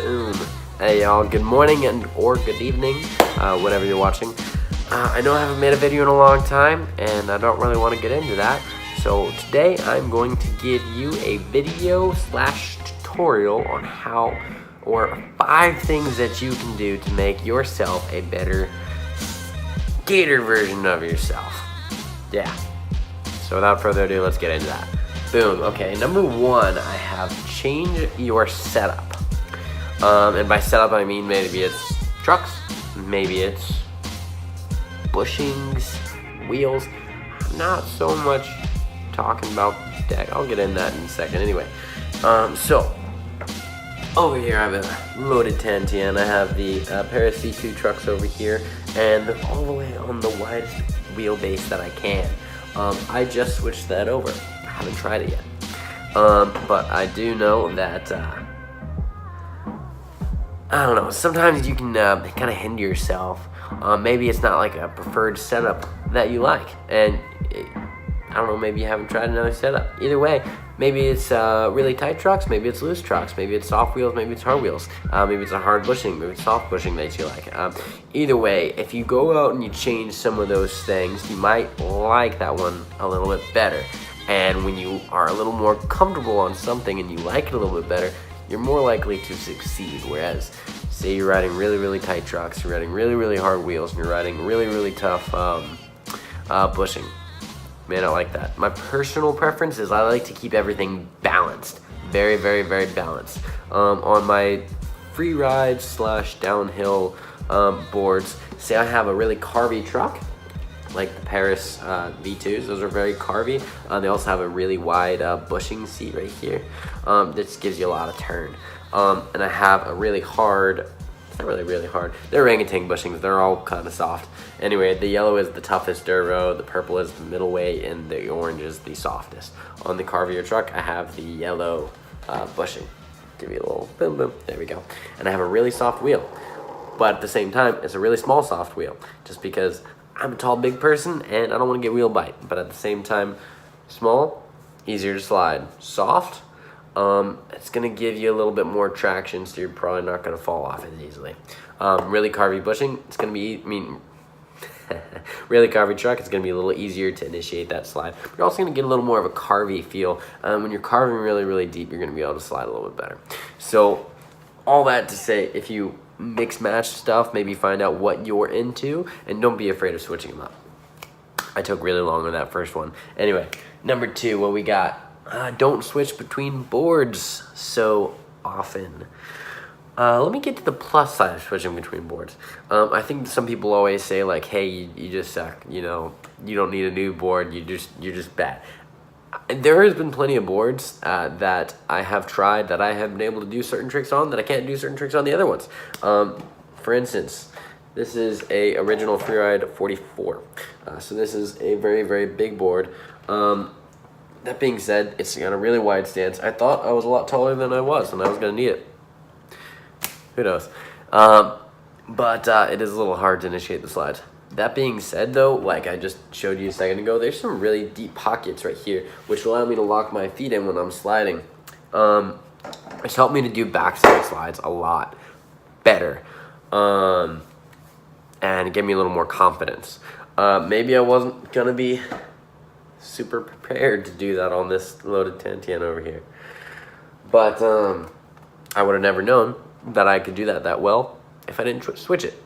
Boom. Hey y'all, good morning or good evening, whenever you're watching. I know I haven't made a video in a long time, and I don't really want to get into that. So today I'm going to give you a video / tutorial on how, or 5 things that you can do to make yourself a better skater version of yourself. Yeah. So without further ado, let's get into that. Boom. Okay, number 1, I have change your setup. And by setup, I mean maybe it's trucks, maybe it's bushings, wheels. Not so much talking about deck. I'll get into that in a second anyway. So over here I have a loaded 1010. I have the pair of C2 trucks over here, and they're all the way on the widest wheelbase that I can. I just switched that over. I haven't tried it yet. But I do know that I don't know, sometimes you can kind of hinder yourself. Maybe it's not like a preferred setup that you like, and I don't know, maybe you haven't tried another setup. Either way, maybe it's really tight trucks, maybe it's loose trucks, maybe it's soft wheels, maybe it's hard wheels, maybe it's a hard bushing, maybe it's soft bushing that you like. Either way, if you go out and you change some of those things, you might like that one a little bit better. And when you are a little more comfortable on something and you like it a little bit better, you're more likely to succeed. Whereas, say you're riding really, really tight trucks, you're riding really, really hard wheels, and you're riding really, really tough bushing. May not like that. My personal preference is I like to keep everything balanced. Very, very, very balanced. On my free ride / downhill boards, say I have a really carvy truck, like the Paris V2s, those are very carvy. They also have a really wide bushing seat right here. This gives you a lot of turn. And I have a really hard, it's not really, really hard. They're orangutan bushings, they're all kind of soft. Anyway, the yellow is the toughest duro, the purple is the middleweight, and the orange is the softest. On the carvier truck, I have the yellow bushing. Give you a little boom, boom, there we go. And I have a really soft wheel. But at the same time, it's a really small soft wheel, just because I'm a tall, big person, and I don't want to get wheel bite. But at the same time, small, easier to slide. Soft, it's going to give you a little bit more traction, so you're probably not going to fall off as easily. Really carvy bushing, it's going to be, really carvy truck, it's going to be a little easier to initiate that slide. But you're also going to get a little more of a carvy feel. When you're carving really, really deep, you're going to be able to slide a little bit better. So all that to say, if you mix match stuff, maybe find out what you're into, and don't be afraid of switching them up. I took really long on that first one. Anyway, number 2, what we got? Don't switch between boards so often. Let me get to the plus side of switching between boards. I think some people always say like, hey, you just suck, you know, you don't need a new board, you're just bad. There has been plenty of boards that I have tried that I have been able to do certain tricks on that I can't do certain tricks on the other ones. For instance, this is a original Freeride 44. So this is a very, very big board. That being said, it's got a really wide stance. I thought I was a lot taller than I was, and I was going to need it. Who knows? But it is a little hard to initiate the slides. That being said, though, like I just showed you a second ago, there's some really deep pockets right here, which allow me to lock my feet in when I'm sliding. It's helped me to do backside slides a lot better, and give me a little more confidence. Maybe I wasn't gonna be super prepared to do that on this loaded 1010 over here, but I would have never known that I could do that well if I didn't switch it.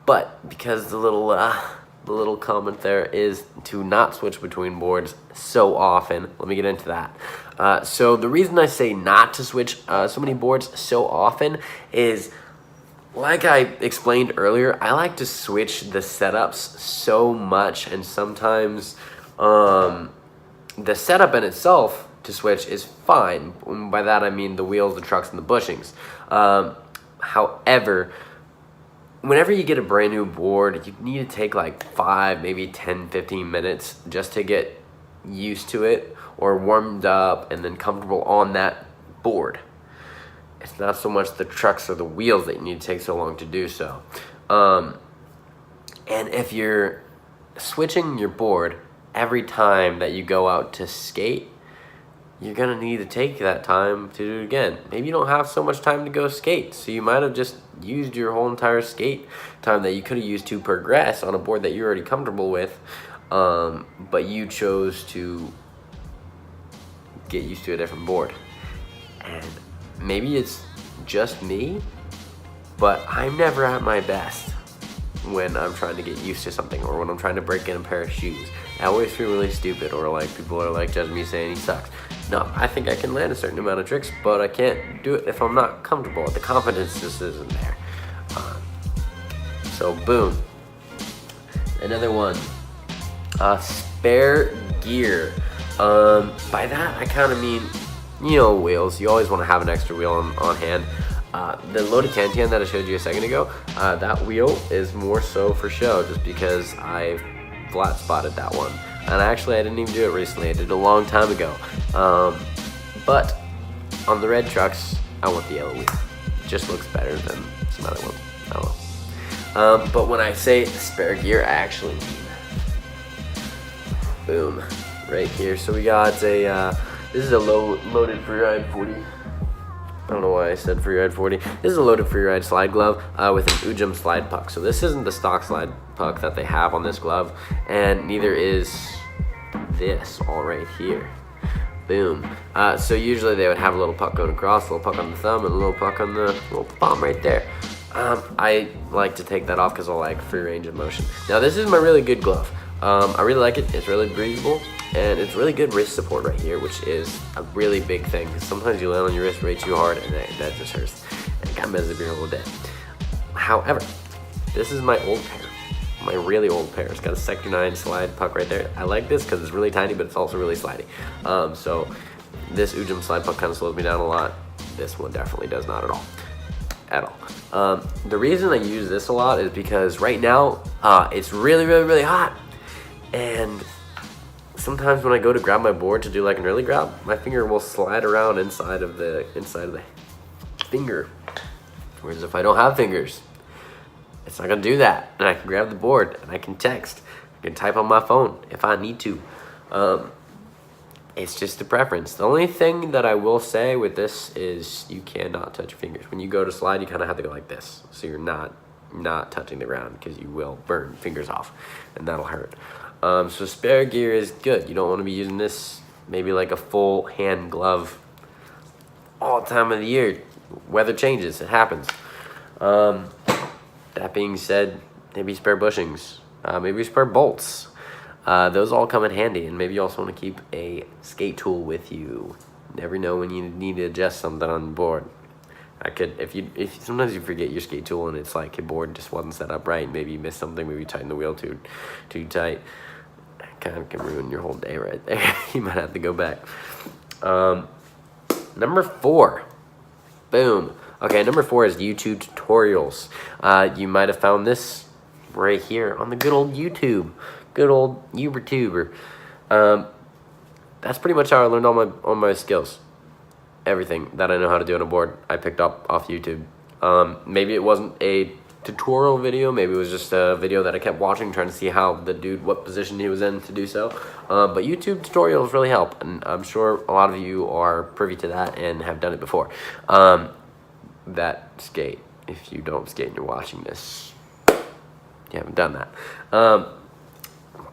But because the little comment there is to not switch between boards so often, let me get into that. So the reason I say not to switch so many boards so often is, like I explained earlier, I like to switch the setups so much, and sometimes the setup in itself to switch is fine. By that I mean the wheels, the trucks, and the bushings. However, whenever you get a brand new board, you need to take like 5, maybe 10, 15 minutes just to get used to it or warmed up and then comfortable on that board. It's not so much the trucks or the wheels that you need to take so long to do so. And if you're switching your board every time that you go out to skate, you're gonna need to take that time to do it again. Maybe you don't have so much time to go skate, so you might have just used your whole entire skate time that you could have used to progress on a board that you're already comfortable with, but you chose to get used to a different board. And maybe it's just me, but I'm never at my best when I'm trying to get used to something, or when I'm trying to break in a pair of shoes. I always feel really stupid, or like people are like judging me, saying he sucks. No, I think I can land a certain amount of tricks, but I can't do it if I'm not comfortable. The confidence just isn't there. So boom. Another one, spare gear. By that I kind of mean, you know, wheels. You always want to have an extra wheel on hand. The loaded Tantian that I showed you a second ago, that wheel is more so for show, just because I flat spotted that one. And actually I didn't even do it recently, I did it a long time ago. But on the red trucks, I want the yellow wheel. It just looks better than some other ones. I don't know. But when I say spare gear, I actually mean, boom, right here. So we got a, this is a loaded freeride 40. I don't know why I said freeride 40. This is a loaded freeride slide glove with an Ujum slide puck. So this isn't the stock slide puck that they have on this glove, and neither is this all right here. Boom. So usually they would have a little puck going across, a little puck on the thumb, and a little puck on the little palm right there. I like to take that off because I like free range of motion. Now this is my really good glove. I really like it. It's really breathable, and it's really good wrist support right here, which is a really big thing, because sometimes you land on your wrist way too hard and that just hurts, and it kind of messes up your whole day. However, this is my old pair, my really old pair. It's got a Sector 9 slide puck right there. I like this because it's really tiny, but it's also really slidey. So this Ujum slide puck kind of slows me down a lot. This one definitely does not at all. The reason I use this a lot is because right now it's really hot, and sometimes when I go to grab my board to do like an early grab, my finger will slide around inside of the finger. Whereas if I don't have fingers, it's not gonna do that, and I can grab the board and I can text, I can type on my phone if I need to. It's just a preference. The only thing that I will say with this is you cannot touch your fingers. When you go to slide, you kind of have to go like this, so you're not touching the ground, because you will burn fingers off, and that'll hurt. So spare gear is good. You don't want to be using this maybe like a full hand glove all the time of the year. Weather changes, it happens. That being said, maybe spare bushings, maybe spare bolts. Those all come in handy, and maybe you also want to keep a skate tool with you. Never know when you need to adjust something on the board. If sometimes you forget your skate tool and it's like your board just wasn't set up right, maybe you missed something, maybe you tightened the wheel too tight. That kind of can ruin your whole day right there. You might have to go back. Number 4, boom. Okay, number 4 is YouTube tutorials. You might have found this right here on the good old YouTube. Good old YouTuber. That's pretty much how I learned all my skills. Everything that I know how to do on a board, I picked up off YouTube. Maybe it wasn't a tutorial video, maybe it was just a video that I kept watching, trying to see how the dude, what position he was in to do so. But YouTube tutorials really help, and I'm sure a lot of you are privy to that and have done it before. That skate, if you don't skate and you're watching this, you haven't done that.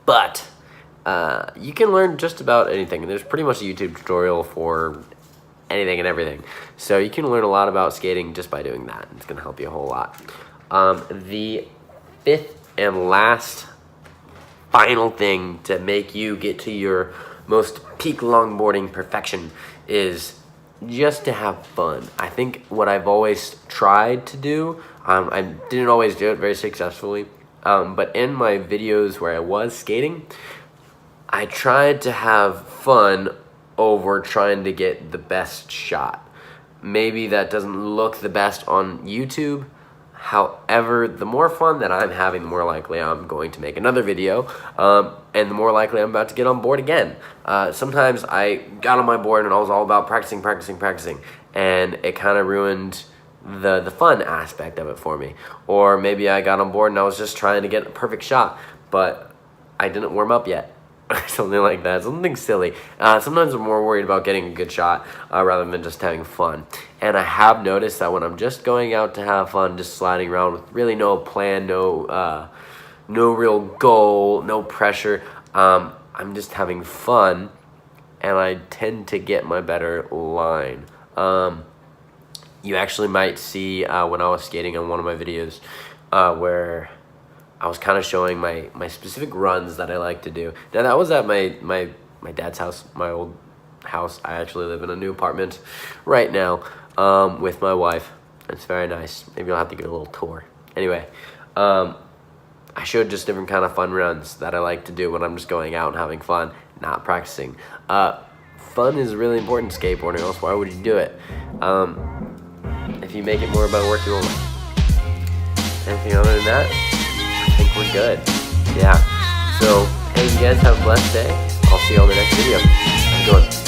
But you can learn just about anything. There's pretty much a YouTube tutorial for anything and everything. So you can learn a lot about skating just by doing that. It's going to help you a whole lot. The 5th and last final thing to make you get to your most peak longboarding perfection is just to have fun. I think what I've always tried to do, I didn't always do it very successfully, but in my videos where I was skating, I tried to have fun over trying to get the best shot. Maybe that doesn't look the best on YouTube. However, the more fun that I'm having, the more likely I'm going to make another video, and the more likely I'm about to get on board again. Sometimes I got on my board and I was all about practicing, and it kind of ruined the fun aspect of it for me. Or maybe I got on board and I was just trying to get a perfect shot, but I didn't warm up yet. or something like that, something silly. Sometimes I'm more worried about getting a good shot rather than just having fun. And I have noticed that when I'm just going out to have fun, just sliding around with really no plan, no real goal, no pressure, I'm just having fun, and I tend to get my better line. You actually might see when I was skating on one of my videos where I was kind of showing my specific runs that I like to do. Now that was at my dad's house, my old house. I actually live in a new apartment right now with my wife. It's very nice. Maybe I'll have to give it a little tour. Anyway, I showed just different kind of fun runs that I like to do when I'm just going out and having fun, not practicing. Fun is really important in skateboarding, else why would you do it? If you make it more about work, you won't. Anything other than that, I think we're good. Yeah. So, hey, you guys have a blessed day. I'll see you on the next video. Have a good one.